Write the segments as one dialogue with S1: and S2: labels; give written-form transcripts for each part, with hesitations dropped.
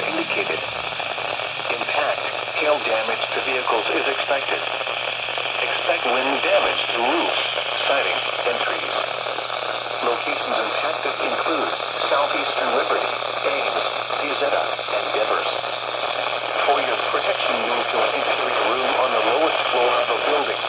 S1: are indicated. Impact, hail damage to vehicles is expected. Expect wind damage to roofs, siding, and trees. Locations impacted include Southeastern Liberty, Ames, Piazzetta, and Devers. For your protection, move to an interior room on the lowest floor of a building.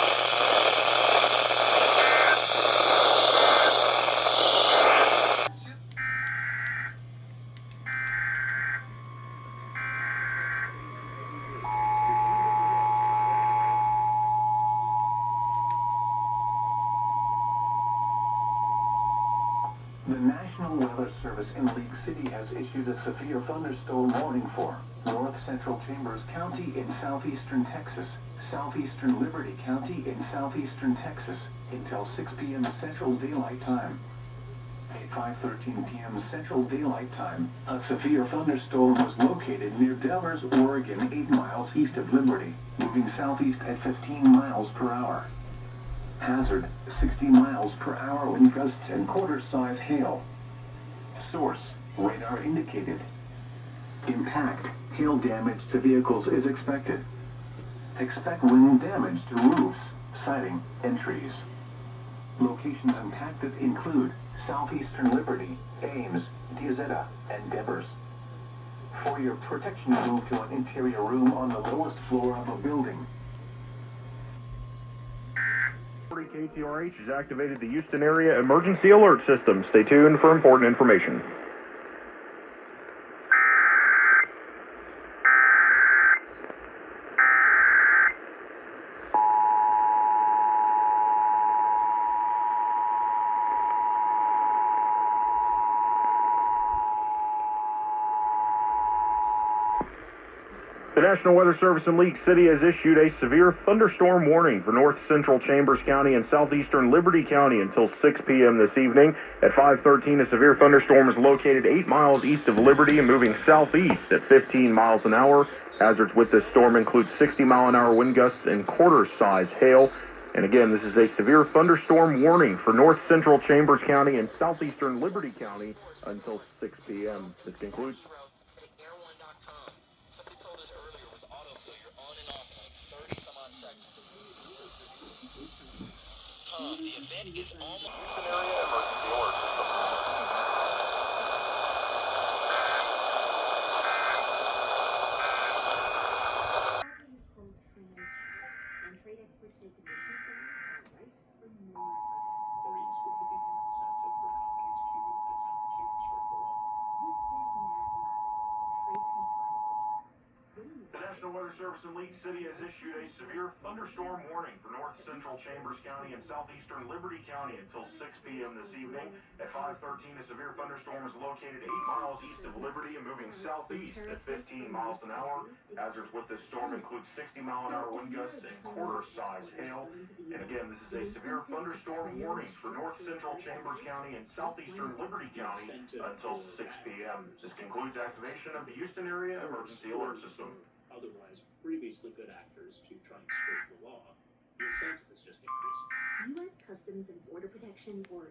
S2: The National Weather Service in League City has issued a severe thunderstorm warning for North Central Chambers County in southeastern Texas, southeastern Liberty County in southeastern Texas until 6 p.m. Central Daylight Time. At 5:13 p.m. Central Daylight Time, a severe thunderstorm was located near Devers, Oregon, 8 miles east of Liberty, moving southeast at 15 miles per hour. Hazard, 60 miles per hour wind gusts and quarter-size hail. Source, radar indicated. Impact, hail damage to vehicles is expected. Expect wind damage to roofs, siding, and trees. Locations impacted include Southeastern Liberty, Ames, Piazzetta, and Devers. For your protection, move to an interior room on the lowest floor of a building.
S3: KTRH has activated the Houston area emergency alert system. Stay tuned for important information. The National Weather Service in League City has issued a severe thunderstorm warning for North Central Chambers County and southeastern Liberty County until 6 p.m. this evening. At 5:13, a severe thunderstorm is located 8 miles east of Liberty and moving southeast at 15 miles an hour. Hazards with this storm include 60-mile-an-hour wind gusts and quarter-size hail. And again, this is a severe thunderstorm warning for North Central Chambers County and southeastern Liberty County until 6 p.m. This concludes.
S1: The event is almost an area emergency alert system.
S4: There is going to be more incentive for companies to attempt to skirt the law.
S3: The National Weather Service in League City has issued a severe thunderstorm warning for North Central Chambers County and southeastern Liberty County until 6 p.m. this evening. At 5:13, a severe thunderstorm is located 8 miles east of Liberty and moving southeast at 15 miles an hour. Hazards with this storm include 60-mile-an-hour wind gusts and quarter-size hail. And again, this is a severe thunderstorm warning for North Central Chambers County and southeastern Liberty County until 6 p.m. This concludes activation of the Houston area emergency alert system.
S4: Otherwise, previously good actors to try and skirt the law, the incentive has just increased.
S5: U.S. Customs and Border Protection, or